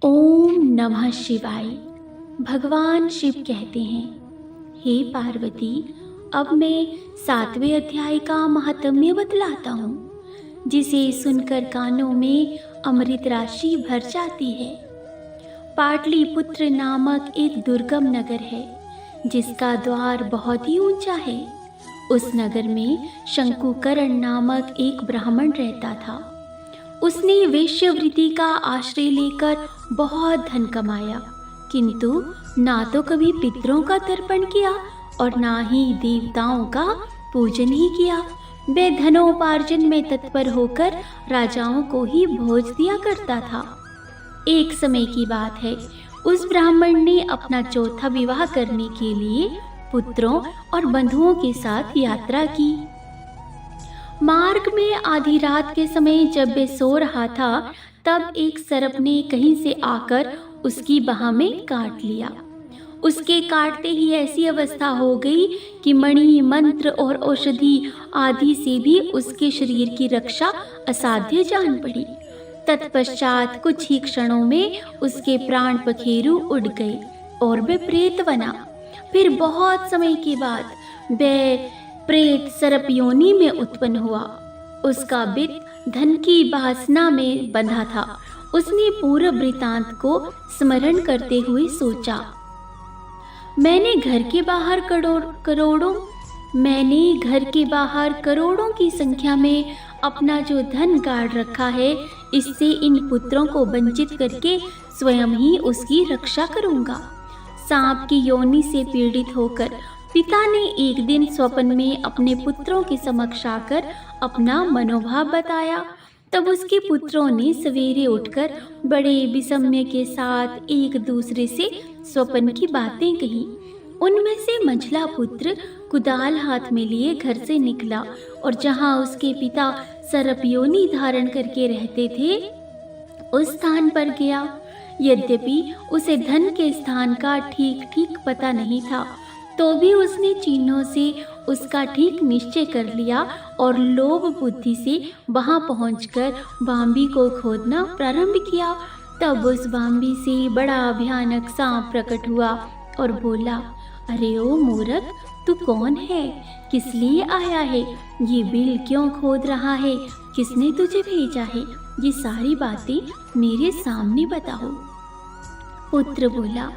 ओम नमः शिवाय। भगवान शिव कहते हैं, हे पार्वती, अब मैं 7वें अध्याय का महात्म्य बतलाता हूँ, जिसे सुनकर कानों में अमृत राशि भर जाती है। पाटलिपुत्र नामक एक दुर्गम नगर है, जिसका द्वार बहुत ही ऊंचा है। उस नगर में शंकुकरण नामक एक ब्राह्मण रहता था। उसने वेश्यावृत्ति का आश्रय लेकर बहुत धन कमाया, किंतु ना तो कभी पितरों का तर्पण किया और ना ही देवताओं का पूजन ही किया। वह धनोपार्जन में तत्पर होकर राजाओं को ही भोज दिया करता था। एक समय की बात है, उस ब्राह्मण ने अपना चौथा विवाह करने के लिए पुत्रों और बंधुओं के साथ यात्रा की। मार्ग में आधी रात के समय जब वे सो रहा था, तब एक सर्प ने कहीं से आकर उसकी बाह में काट लिया। उसके काटते ही ऐसी अवस्था हो गई कि मणि, मंत्र और औषधि आदि से भी उसके शरीर की रक्षा असाध्य जान पड़ी। तत्पश्चात कुछ ही क्षणों में उसके प्राण पखेरु उड़ गए और वह प्रेत बना। फिर बहुत समय के बाद वह प्रेत सर्प योनि में उत्पन्न हुआ। उसका बित धन की वासना में बंधा था। उसने पूर्व वृतांत को स्मरण करते हुए सोचा, मैंने घर के बाहर करोड़ों की संख्या में अपना जो धन गाड़ रखा है, इससे इन पुत्रों को वंचित करके स्वयं ही उसकी रक्षा करूंगा। सांप की योनि से पीड़ित होकर पिता ने एक दिन स्वप्न में अपने पुत्रों के समक्ष आकर अपना मनोभाव बताया। तब उसके पुत्रों ने सवेरे उठकर बड़े विषम्य के साथ एक दूसरे से स्वप्न की बातें कही। उनमें से मंझला पुत्र कुदाल हाथ में लिए घर से निकला और जहां उसके पिता सर्प योनि धारण करके रहते थे, उस स्थान पर गया। यद्यपि उसे धन के स्थान का ठीक पता नहीं था, तो भी उसने चिन्हों से उसका ठीक निश्चय कर लिया और लोभ बुद्धि से वहां पहुंचकर बांबी को खोदना प्रारंभ किया। तब उस बांबी से बड़ा भयानक सांप प्रकट हुआ और बोला, अरे ओ मूर्ख, तू कौन है? किस लिए आया है? ये बिल क्यों खोद रहा है? किसने तुझे भेजा है? ये सारी बातें मेरे सामने बताओ। पुत्र बोला,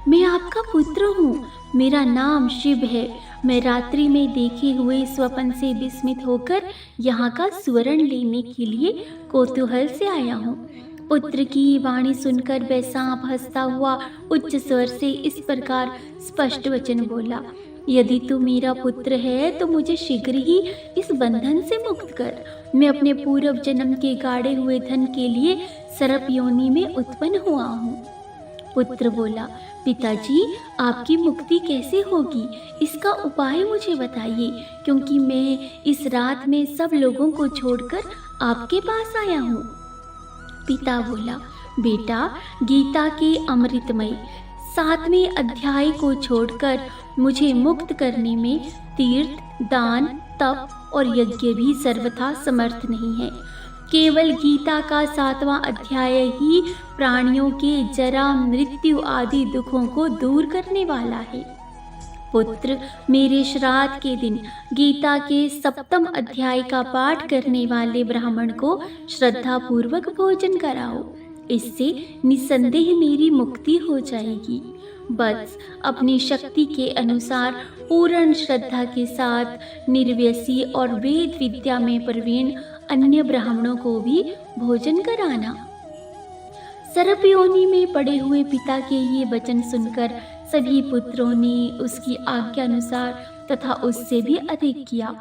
मैं आपका पुत्र हूँ, मेरा नाम शिव है। मैं रात्रि में देखे हुए स्वप्न से विस्मित होकर यहाँ का स्वर्ण लेने के लिए कौतूहल से आया हूँ। पुत्र की वाणी सुनकर वह सांप हंसता हुआ उच्च स्वर से इस प्रकार स्पष्ट वचन बोला, यदि तू मेरा पुत्र है तो मुझे शीघ्र ही इस बंधन से मुक्त कर। मैं अपने पूर्व जन्म के गाड़े हुए धन के लिए सर्प योनि में उत्पन्न हुआ हूँ। पुत्र बोला, पिताजी, आपकी मुक्ति कैसे होगी? इसका उपाय मुझे बताइए, क्योंकि मैं इस रात में सब लोगों को छोड़कर आपके पास आया हूँ। पिता बोला, बेटा, गीता के अमृतमय 7वें अध्याय को छोड़कर मुझे मुक्त करने में तीर्थ, दान, तप और यज्ञ भी सर्वथा समर्थ नहीं है। केवल गीता का 7वां अध्याय ही प्राणियों के जरा, मृत्यु आदि दुखों को दूर करने वाला है। पुत्र, मेरे श्राद्ध के दिन गीता के 7वें अध्याय का पाठ करने वाले ब्राह्मण को श्रद्धा पूर्वक भोजन कराओ। इससे निसंदेह मेरी मुक्ति हो जाएगी। बस अपनी शक्ति के अनुसार पूर्ण श्रद्धा के साथ निर्व्यसी और वेद विद्या में प्रवीण अन्य ब्राह्मणों को भी भोजन कराना। सर्प योनि में पड़े हुए पिता के ये वचन सुनकर सभी पुत्रों ने उसकी आज्ञा अनुसार तथा उससे भी अधिक किया।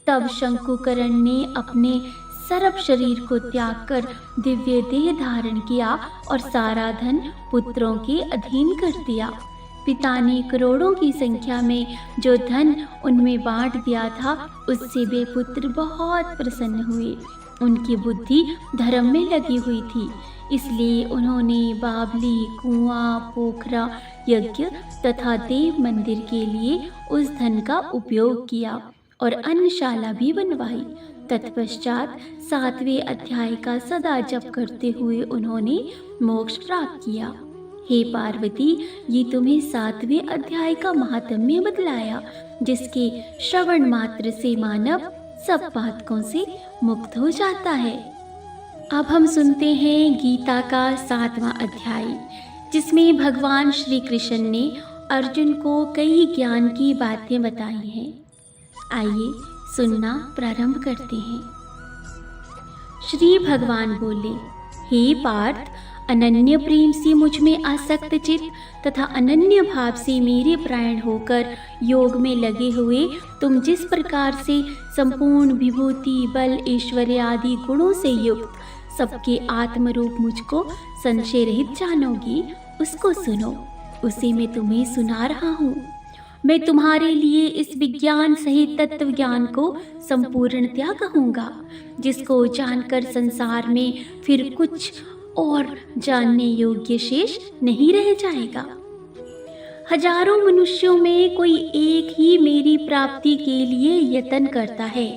तब शंकुकरण ने अपने सर्प शरीर को त्याग कर दिव्य देह धारण किया और सारा धन पुत्रों के अधीन कर दिया। पिता ने करोड़ों की संख्या में जो धन उनमें बांट दिया था, उससे वे पुत्र बहुत प्रसन्न हुए। उनकी बुद्धि धर्म में लगी हुई थी, इसलिए उन्होंने बावली, कुआं, पोखरा, यज्ञ तथा देव मंदिर के लिए उस धन का उपयोग किया और अन्नशाला भी बनवाई। तत्पश्चात 7वें अध्याय का सदा जप करते हुए उन्होंने मोक्ष प्राप्त किया। हे पार्वती, ये तुम्हें 7वें अध्याय का महात्म्य बतलाया, जिसके श्रवण मात्र से मानव सब पातकों से मुक्त हो जाता है। अब हम सुनते हैं गीता का 7वां अध्याय, जिसमें भगवान श्री कृष्ण ने अर्जुन को कई ज्ञान की बातें बताई हैं। आइए सुनना प्रारंभ करते हैं। श्री भगवान बोले, हे पार्थ, अनन्य प्रेम से मुझ में आसक्त चित्त तथा अनन्य भाव से मेरे प्राण होकर योग में लगे हुए तुम जिस प्रकार से संपूर्ण विभूति, बल, ऐश्वर्य आदि गुणों से युक्त सबके आत्मरूप मुझको संशय रहित जानोगी, उसको सुनो। उसे मैं तुम्हें सुना रहा हूँ। मैं तुम्हारे लिए इस विज्ञान सहित तत्व ज्ञान को संपूर्णतया कहूँगा, जिसको जानकर संसार में फिर कुछ और जानने योग्य शेष नहीं रह जाएगा। हजारों मनुष्यों में कोई एक ही मेरी प्राप्ति के लिए यत्न करता है,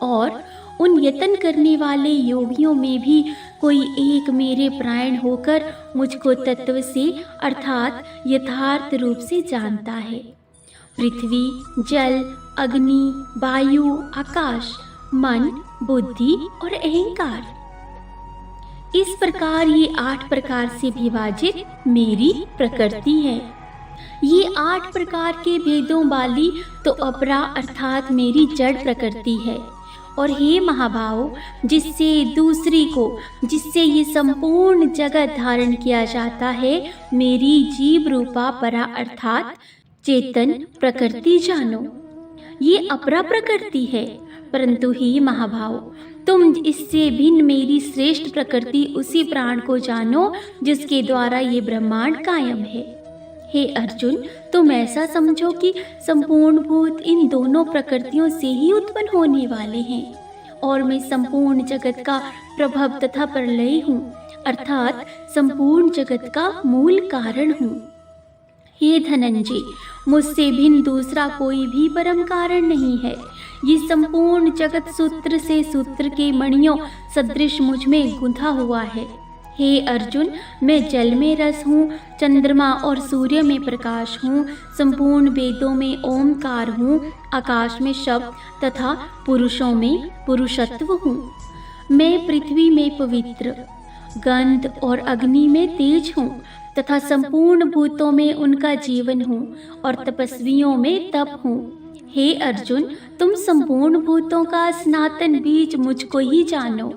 और उन यत्न करने वाले योगियों में भी कोई एक मेरे प्राण होकर मुझको तत्व से अर्थात यथार्थ रूप से जानता है। पृथ्वी, जल, अग्नि, वायु, आकाश, मन, बुद्धि और अहंकार, इस प्रकार ये 8 प्रकार से विभाजित मेरी प्रकृति है। ये 8 प्रकार के भेदों वाली तो अपरा अर्थात मेरी जड़ प्रकृति है। और हे महाभाव, जिससे ये संपूर्ण जगत धारण किया जाता है, मेरी जीव रूपा परा अर्थात चेतन प्रकृति जानो। ये अपरा प्रकृति है, परंतु हे महाभाव, तुम इससे भिन्न मेरी श्रेष्ठ प्रकृति उसी प्राण को जानो, जिसके द्वारा ये ब्रह्मांड कायम है। हे अर्जुन, तुम ऐसा समझो कि संपूर्ण भूत इन दोनों प्रकृतियों से ही उत्पन्न होने वाले हैं, और मैं संपूर्ण जगत का प्रभव तथा प्रलय हूँ, अर्थात संपूर्ण जगत का मूल कारण हूँ। हे धनंजय, मुझसे भिन्न दूसरा कोई भी परम कारण नहीं है। ये संपूर्ण जगत सूत्र से सूत्र के मणियों सदृश मुझ में गुंथा हुआ है। हे अर्जुन, मैं जल में रस हूँ, चंद्रमा और सूर्य में प्रकाश हूँ, संपूर्ण वेदों में ओमकार हूँ, आकाश में शब्द तथा पुरुषों में पुरुषत्व हूँ। मैं पृथ्वी में पवित्र, गंध और अग्नि में तेज हूँ, तथा संपूर्ण भूतों में उनका जीवन हूँ, और तपस्वियों में तप हूँ। हे अर्जुन, तुम संपूर्ण भूतों का सनातन बीज मुझको ही जानो।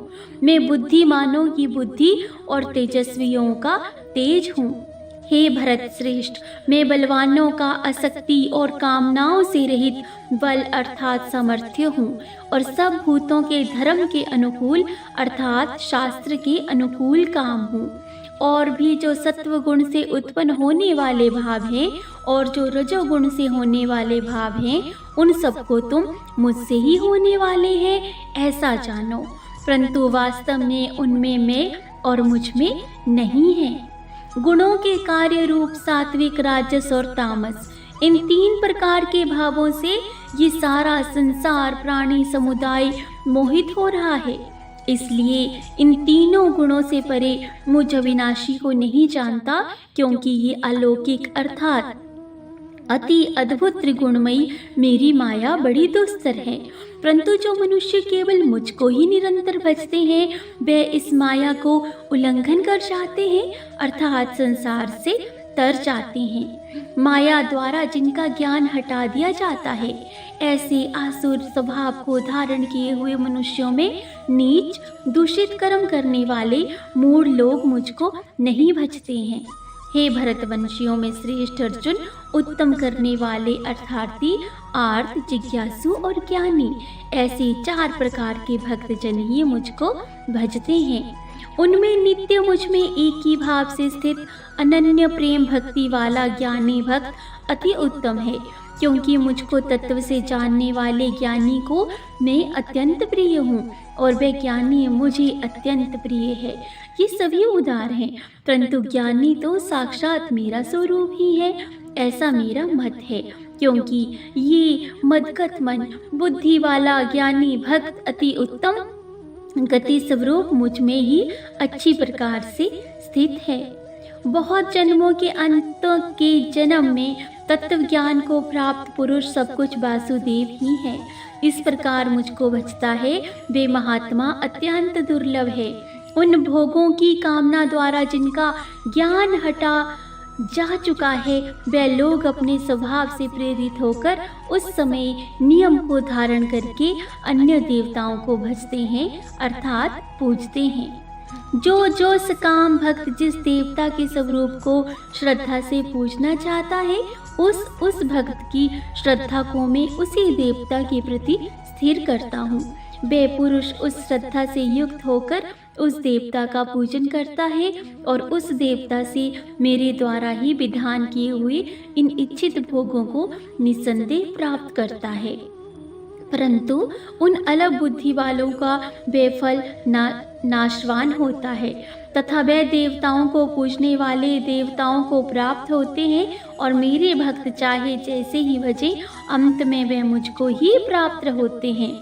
मैं बुद्धिमानों की बुद्धि और तेजस्वियों का तेज हूँ। हे भरत श्रेष्ठ, मैं बलवानों का आसक्ति और कामनाओं से रहित बल अर्थात सामर्थ्य हूँ, और सब भूतों के धर्म के अनुकूल अर्थात शास्त्र के अनुकूल काम हूँ। और भी जो सत्व गुण से उत्पन्न होने वाले भाव हैं और जो रजोगुण से होने वाले भाव हैं, उन सबको तुम मुझसे ही होने वाले हैं, ऐसा जानो। परंतु वास्तव में उनमें मैं और मुझ में नहीं है। गुणों के कार्य रूप सात्विक, राजस और तामस, इन 3 प्रकार के भावों से ये सारा संसार प्राणी समुदाय मोहित हो रहा है। इसलिए इन तीनों गुणों से परे मुझ अविनाशी को नहीं जानता, क्योंकि ये अलौकिक अर्थात अति अद्भुत त्रिगुणमयी मेरी माया बड़ी दुस्तर है। परंतु जो मनुष्य केवल मुझको ही निरंतर भजते हैं, वे इस माया को उल्लंघन कर जाते हैं, अर्थात संसार से तर जाते हैं। माया द्वारा जिनका ज्ञान हटा दिया जाता है, ऐसे आसुर स्वभाव को धारण किए हुए मनुष्यों में नीच दूषित कर्म करने वाले मूढ़ लोग मुझको नहीं भजते हैं। हे भरतवंशियों में श्रेष्ठ अर्जुन, उत्तम करने वाले अर्थार्थी, आर्त, जिज्ञासु और ज्ञानी, ऐसे 4 प्रकार के भक्तजन ही मुझको भजते हैं। उनमें नित्य मुझ में एक ही भाव से स्थित अनन्य प्रेम भक्ति वाला ज्ञानी भक्त अति उत्तम है, क्योंकि मुझको तत्व से जानने वाले ज्ञानी को मैं अत्यंत प्रिय हूँ, और वह ज्ञानी मुझे अत्यंत प्रिय है। ये सभी उदार हैं, परंतु ज्ञानी तो साक्षात मेरा स्वरूप ही है, ऐसा मेरा मत है। क्योंकि ये मदगत मन, बुद्धि वाला ज्ञानी भक्त अति उत्तम गति स्वरूप मुझ में ही अच्छी प्रकार से स्थित है। बहुत जन्मों के अंत के जन्म में तत्व ज्ञान को प्राप्त पुरुष सब कुछ वासुदेव ही है। इस प्रकार मुझको बचता है वे महात्मा अत्यंत दुर्लभ है। उन भोगों की कामना द्वारा जिनका ज्ञान हटा जा चुका है, वे लोग अपने स्वभाव से प्रेरित होकर उस समय नियम को धारण करके अन्य देवताओं को भजते हैं अर्थात पूजते हैं। जो सकाम भक्त जिस देवता के स्वरूप को श्रद्धा से पूजना चाहता है, उस भक्त की श्रद्धा को मैं उसी देवता के प्रति स्थिर करता हूँ। वे पुरुष उस श्रद्धा से युक्त होकर उस देवता का पूजन करता है और उस देवता से मेरे द्वारा ही विधान किए हुए इन इच्छित भोगों को निसंदेह प्राप्त करता है। परंतु उन अलग बुद्धि वालों का बेफल नाशवान होता है तथा वे देवताओं को पूजने वाले देवताओं को प्राप्त होते हैं और मेरे भक्त चाहे जैसे ही भजे अंत में वे मुझको ही प्राप्त होते हैं।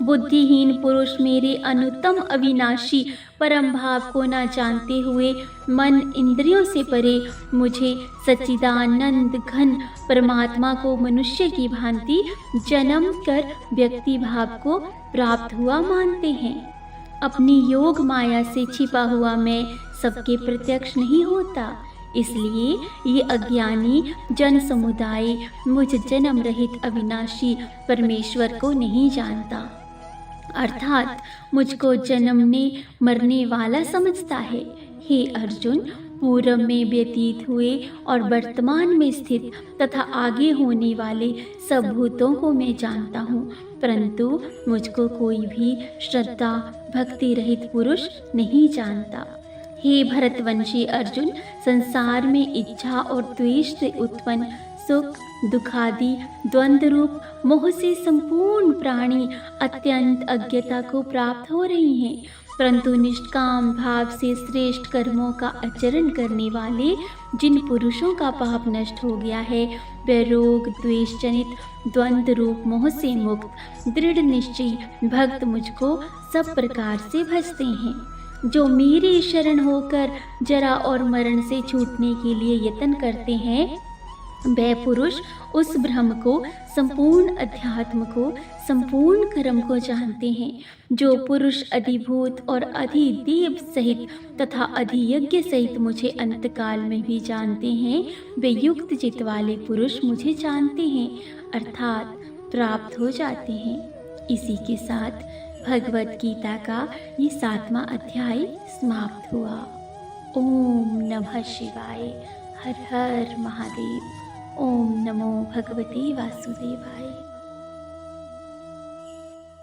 बुद्धिहीन पुरुष मेरे अनुत्तम अविनाशी परम भाव को न जानते हुए मन इंद्रियों से परे मुझे सच्चिदानंद घन परमात्मा को मनुष्य की भांति जन्म कर व्यक्ति भाव को प्राप्त हुआ मानते हैं। अपनी योग माया से छिपा हुआ मैं सबके प्रत्यक्ष नहीं होता, इसलिए ये अज्ञानी जन समुदाय मुझ जन्म रहित अविनाशी परमेश्वर को नहीं जानता, अर्थात मुझको जन्मने मरने वाला समझता है। हे अर्जुन, पूर्व में व्यतीत हुए और वर्तमान में स्थित तथा आगे होने वाले सब भूतों को मैं जानता हूँ, परंतु मुझको कोई भी श्रद्धा भक्ति रहित पुरुष नहीं जानता। हे भरतवंशी अर्जुन, संसार में इच्छा और द्वेष से उत्पन्न सुख दुखादि द्वंद्व रूप मोह से संपूर्ण प्राणी अत्यंत अज्ञता को प्राप्त हो रही हैं, परंतु निष्काम भाव से श्रेष्ठ कर्मों का आचरण करने वाले जिन पुरुषों का पाप नष्ट हो गया है, वे रोग द्वेष जनित द्वंद्व रूप मोह से मुक्त दृढ़ निश्चयी भक्त मुझको सब प्रकार से भजते हैं। जो मेरी शरण होकर जरा और मरण से छूटने के लिए यत्न करते हैं, वे पुरुष उस ब्रह्म को, संपूर्ण अध्यात्म को, संपूर्ण कर्म को जानते हैं। जो पुरुष अधिभूत और अधिदेव सहित तथा अधियज्ञ सहित मुझे अंतकाल में भी जानते हैं, वे युक्त चित्त वाले पुरुष मुझे जानते हैं अर्थात प्राप्त हो जाते हैं। इसी के साथ भगवत गीता का ये 7वां अध्याय समाप्त हुआ। ओम नमः शिवाय। हर हर महादेव। ओम नमो भगवते वासुदेवाय।